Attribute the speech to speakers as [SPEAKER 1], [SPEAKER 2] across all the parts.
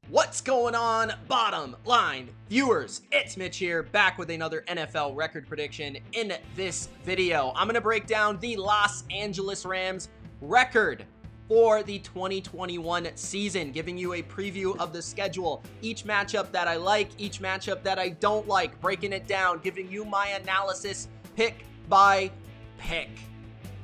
[SPEAKER 1] What's going on, bottom line viewers? It's Mitch here, back with another NFL record prediction. In this video, I'm going to break down the Los Angeles Rams record for the 2021 season, giving you a preview of the schedule, each matchup that I like, each matchup that I don't like, breaking it down, giving you my analysis pick by pick.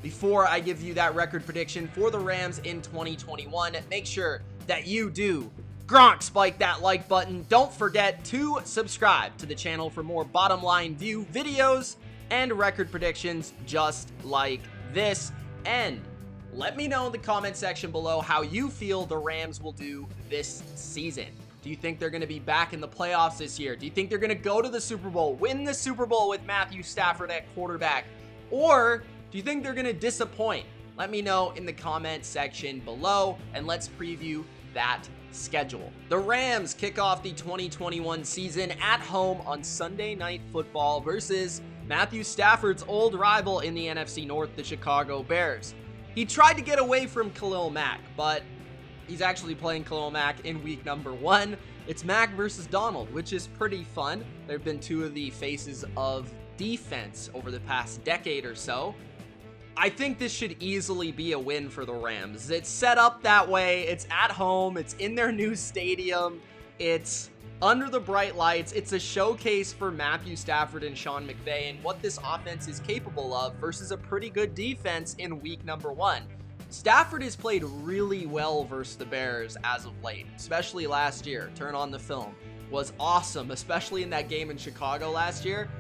[SPEAKER 1] Before I give you that record prediction for the Rams in 2021, make sure that you do Gronk spike that like button. Don't forget to subscribe to the channel for more bottom line view videos and record predictions just like this. And let me know in the comment section below how you feel the Rams will do this season. Do you think they're going to be back in the playoffs this year? Do you think they're going to go to the Super Bowl, win the Super Bowl with Matthew Stafford at quarterback? Or do you think they're going to disappoint? Let me know in the comment section below, and let's preview that schedule. The Rams kick off the 2021 season at home on Sunday Night Football versus Matthew Stafford's old rival in the NFC North, the Chicago Bears. He tried to get away from Khalil Mack, but he's actually playing Khalil Mack in week number 1. It's Mack versus Donald, which is pretty fun. There have been two of the faces of defense over the past decade or so. I think this should easily be a win for the Rams. It's set up that way. It's at home. It's in their new stadium. It's under the bright lights. It's a showcase for Matthew Stafford and Sean McVay and what this offense is capable of versus a pretty good defense in week number 1. Stafford has played really well versus the Bears as of late, especially last year. Turn on the film. Was awesome, especially in that game in Chicago last year.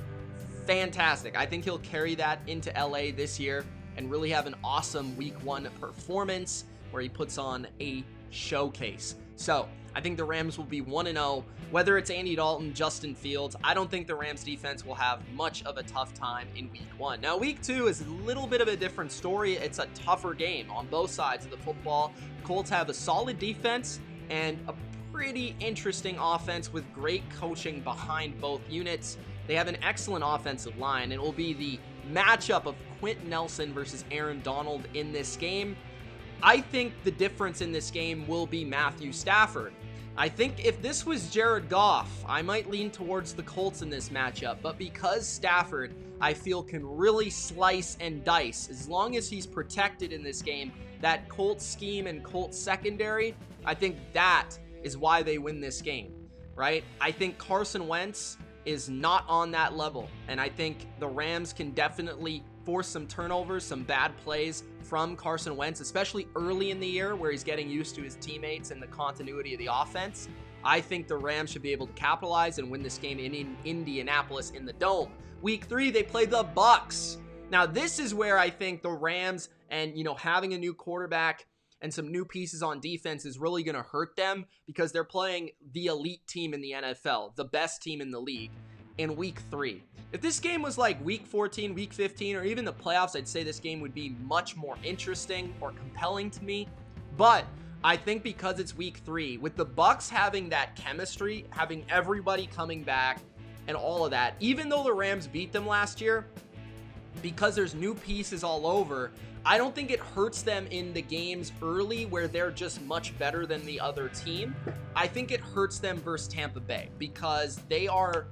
[SPEAKER 1] Fantastic. I think he'll carry that into LA this year and really have an awesome week 1 performance where he puts on a showcase. So I think the Rams will be 1-0. Whether it's Andy Dalton, Justin Fields, I don't think the Rams defense will have much of a tough time in week 1. Now week 2 is a little bit of a different story. It's a tougher game on both sides of the football. Colts have a solid defense and a pretty interesting offense with great coaching behind both units. They have an excellent offensive line, and it will be the matchup of Quentin Nelson versus Aaron Donald in this game. I think the difference in this game will be Matthew Stafford. I think if this was Jared Goff, I might lean towards the Colts in this matchup, but because Stafford, I feel, can really slice and dice, as long as he's protected in this game, that Colts scheme and Colts secondary, I think that is why they win this game, right? I think Carson Wentz is not on that level, and I think the Rams can definitely force some turnovers, some bad plays from Carson Wentz, especially early in the year where he's getting used to his teammates and the continuity of the offense. I think the Rams should be able to capitalize and win this game in Indianapolis in the Dome. Week 3, they play the Bucs. Now this is where I think the Rams and, having a new quarterback and some new pieces on defense is really going to hurt them, because they're playing the elite team in the NFL, the best team in the league, in week 3. If this game was like week 14, week 15, or even the playoffs, I'd say this game would be much more interesting or compelling to me. But I think because it's week 3, with the Bucs having that chemistry, having everybody coming back and all of that, even though the Rams beat them last year, because there's new pieces all over, I don't think it hurts them in the games early where they're just much better than the other team. I think it hurts them versus Tampa Bay because they are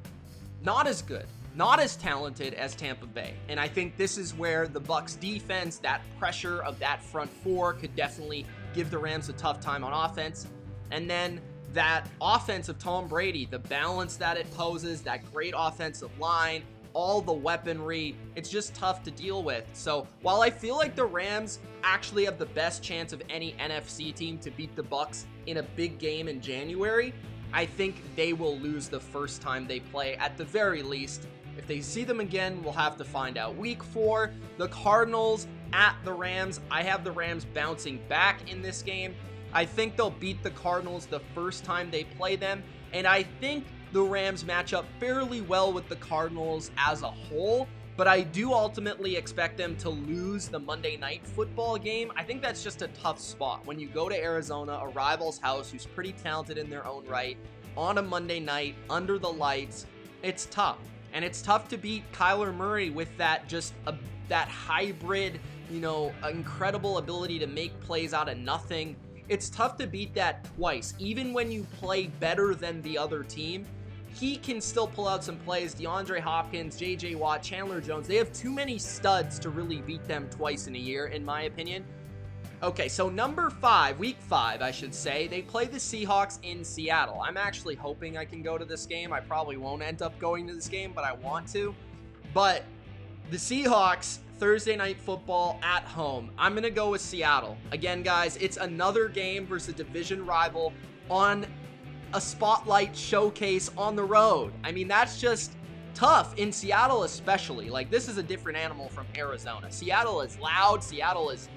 [SPEAKER 1] not as good, not as talented as Tampa Bay. And I think this is where the Bucs defense, that pressure of that front four, could definitely give the Rams a tough time on offense. And then that offense of Tom Brady, the balance that it poses, that great offensive line, all the weaponry, it's just tough to deal with. So while I feel like the Rams actually have the best chance of any NFC team to beat the Bucs in a big game in January, I think they will lose the first time they play at the very least. If they see them again, we'll have to find out. Week 4, the Cardinals at the Rams. I have the Rams bouncing back in this game. I think they'll beat the Cardinals the first time they play them, and I think the Rams match up fairly well with the Cardinals as a whole, but I do ultimately expect them to lose the Monday Night Football game. I think that's just a tough spot. When you go to Arizona, a rival's house who's pretty talented in their own right, on a Monday night, under the lights, it's tough. And it's tough to beat Kyler Murray with that that hybrid, incredible ability to make plays out of nothing. it's tough to beat that twice. Even when you play better than the other team, he can still pull out some plays. DeAndre Hopkins, J.J. Watt, Chandler Jones, they have too many studs to really beat them twice in a year, in my opinion. Okay, so number 5, week 5, I should say, they play the Seahawks in Seattle. I'm actually hoping I can go to this game. I probably won't end up going to this game, but I want to. But the Seahawks, Thursday Night Football at home. I'm going to go with Seattle. Again, guys, it's another game versus a division rival on a spotlight showcase on the road. I mean, that's just tough in Seattle especially. Like, this is a different animal from Arizona. Seattle is loud. Seattle is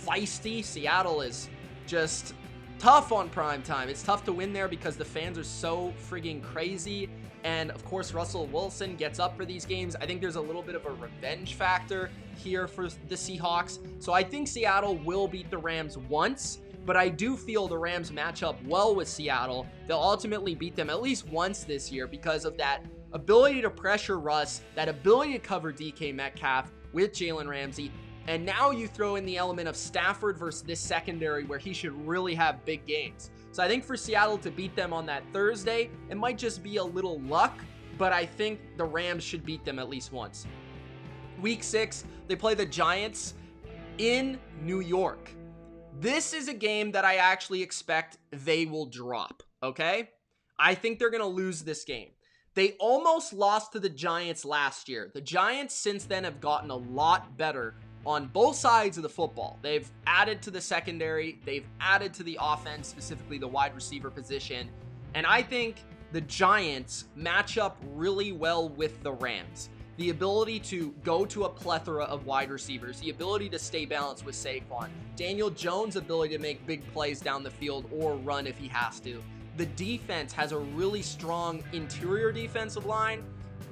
[SPEAKER 1] feisty. Seattle is just tough on prime time. It's tough to win there because the fans are so frigging crazy. And of course, Russell Wilson gets up for these games. I think there's a little bit of a revenge factor here for the Seahawks. So I think Seattle will beat the Rams once, but I do feel the Rams match up well with Seattle. They'll ultimately beat them at least once this year because of that ability to pressure Russ, that ability to cover DK Metcalf with Jalen Ramsey. And now you throw in the element of Stafford versus this secondary where he should really have big games. So I think for Seattle to beat them on that Thursday, it might just be a little luck, but I think the Rams should beat them at least once. Week 6, they play the Giants in New York. This is a game that I actually expect they will drop, okay? I think they're going to lose this game. They almost lost to the Giants last year. The Giants since then have gotten a lot better on both sides of the football. They've added to the secondary, they've added to the offense, specifically the wide receiver position, and I think the Giants match up really well with the Rams. The ability to go to a plethora of wide receivers, the ability to stay balanced with Saquon, Daniel Jones' ability to make big plays down the field or run if he has to. The defense has a really strong interior defensive line,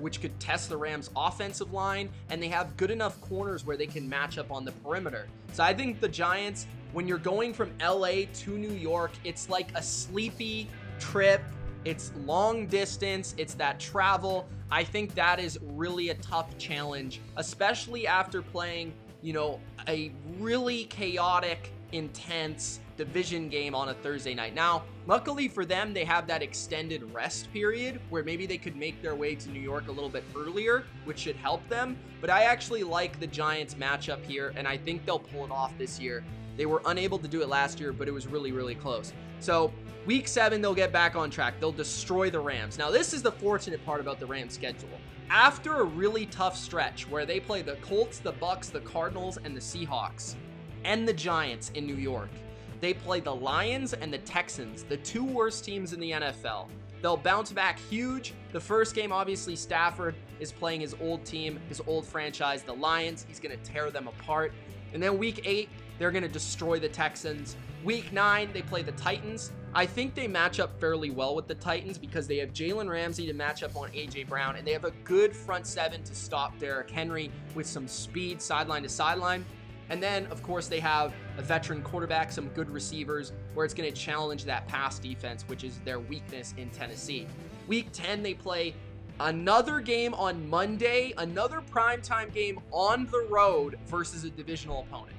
[SPEAKER 1] which could test the Rams' offensive line, and they have good enough corners where they can match up on the perimeter. So I think the Giants, when you're going from LA to New York, it's like a sleepy trip. It's long distance. It's that travel. I think that is really a tough challenge, especially after playing, a really chaotic, intense division game on a Thursday night. Now, luckily for them, they have that extended rest period where maybe they could make their way to New York a little bit earlier, which should help them. But I actually like the Giants matchup here, and I think they'll pull it off this year. They were unable to do it last year, but it was really, really close. So week 7, they'll get back on track. They'll destroy the Rams. Now, this is the fortunate part about the Rams schedule. After a really tough stretch where they play the Colts, the Bucks, the Cardinals, and the Seahawks, and the Giants in New York, they play the Lions and the Texans, the 2 worst teams in the NFL. They'll bounce back huge. The first game, obviously, Stafford is playing his old team, his old franchise, the Lions. He's going to tear them apart. And then week 8, they're going to destroy the Texans. Week 9, they play the Titans. I think they match up fairly well with the Titans because they have Jalen Ramsey to match up on A.J. Brown, and they have a good front 7 to stop Derrick Henry with some speed sideline to sideline. And then, of course, they have a veteran quarterback, some good receivers, where it's going to challenge that pass defense, which is their weakness in Tennessee. Week 10, they play another game on Monday, another primetime game on the road versus a divisional opponent.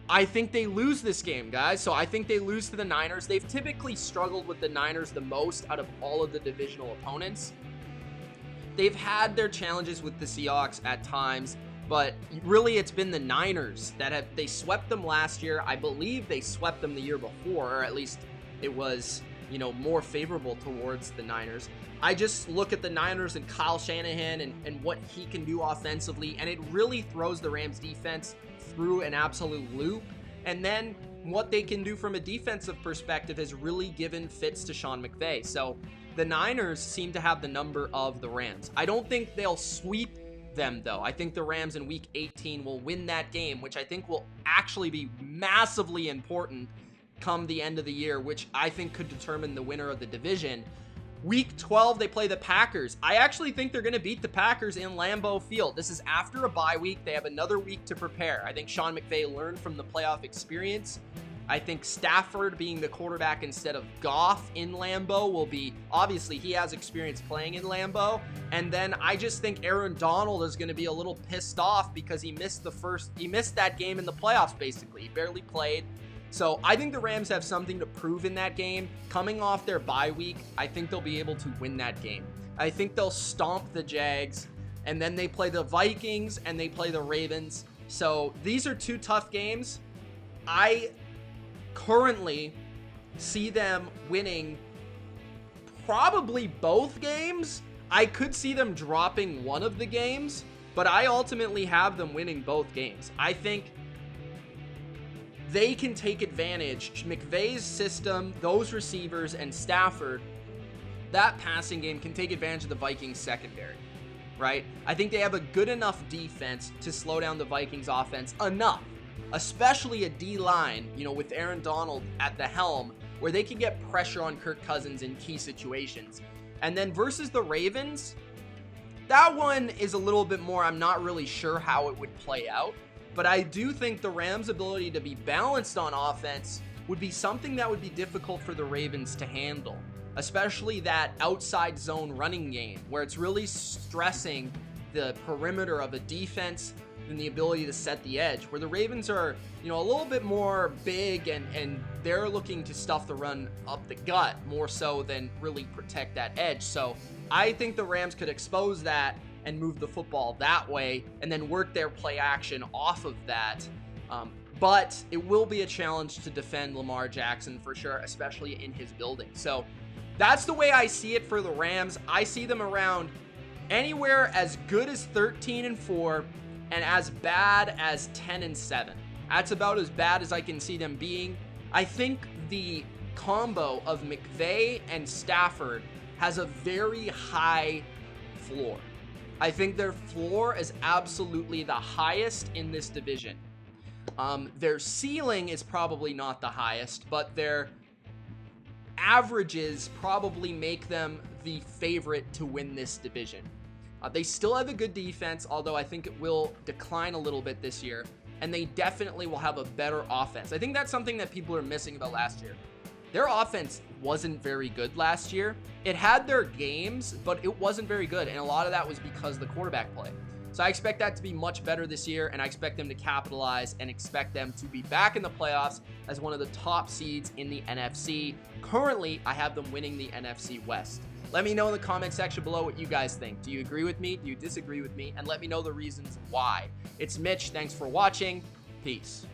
[SPEAKER 1] I think they lose this game, guys. So I think they lose to the Niners. They've typically struggled with the Niners the most out of all of the divisional opponents. They've had their challenges with the Seahawks at times, but really it's been the Niners that they swept them last year. I believe they swept them the year before, or at least it was, more favorable towards the Niners. I just look at the Niners and Kyle Shanahan and what he can do offensively, and it really throws the Rams defense through an absolute loop. And then what they can do from a defensive perspective has really given fits to Sean McVay. So the Niners seem to have the number of the Rams. I don't think they'll sweep them, though. I think the Rams in week 18 will win that game, which I think will actually be massively important come the end of the year, which I think could determine the winner of the division. Week 12, they play the Packers. I actually think they're going to beat the Packers in Lambeau Field. This is after a bye week. They have another week to prepare. I think Sean McVay learned from the playoff experience. I think Stafford being the quarterback instead of Goff in Lambeau will be, obviously he has experience playing in Lambeau. And then I just think Aaron Donald is going to be a little pissed off because he missed that game in the playoffs, basically. He barely played. So I think the Rams have something to prove in that game. Coming off their bye week, I think they'll be able to win that game. I think they'll stomp the Jags, and then they play the Vikings and they play the Ravens. So these are two tough games. I currently see them winning probably both games. I could see them dropping one of the games, but I ultimately have them winning both games. I think they can take advantage. McVay's system, those receivers, and Stafford, that passing game can take advantage of the Vikings secondary, right? I think they have a good enough defense to slow down the Vikings offense enough, especially a D-line, with Aaron Donald at the helm, where they can get pressure on Kirk Cousins in key situations. And then versus the Ravens, that one is a little bit more, I'm not really sure how it would play out. But I do think the Rams' ability to be balanced on offense would be something that would be difficult for the Ravens to handle, especially that outside zone running game where it's really stressing the perimeter of a defense and the ability to set the edge, where the Ravens are, a little bit more big and they're looking to stuff the run up the gut more so than really protect that edge. So I think the Rams could expose that and move the football that way and then work their play action off of that. But it will be a challenge to defend Lamar Jackson for sure, especially in his building. So that's the way I see it for the Rams. I see them around anywhere as good as 13-4 and as bad as 10-7. That's about as bad as I can see them being. I think the combo of McVay and Stafford has a very high floor. I think their floor is absolutely the highest in this division. Their ceiling is probably not the highest, but their averages probably make them the favorite to win this division. They still have a good defense, although I think it will decline a little bit this year, and they definitely will have a better offense. I think that's something that people are missing about last year. Their offense wasn't very good last year. It had their games, but it wasn't very good, and a lot of that was because of the quarterback play. So I expect that to be much better this year, and I expect them to capitalize and expect them to be back in the playoffs as one of the top seeds in the NFC. Currently, I have them winning the NFC West. Let me know in the comment section below what you guys think. Do you agree with me? Do you disagree with me? And let me know the reasons why. It's Mitch. Thanks for watching. Peace.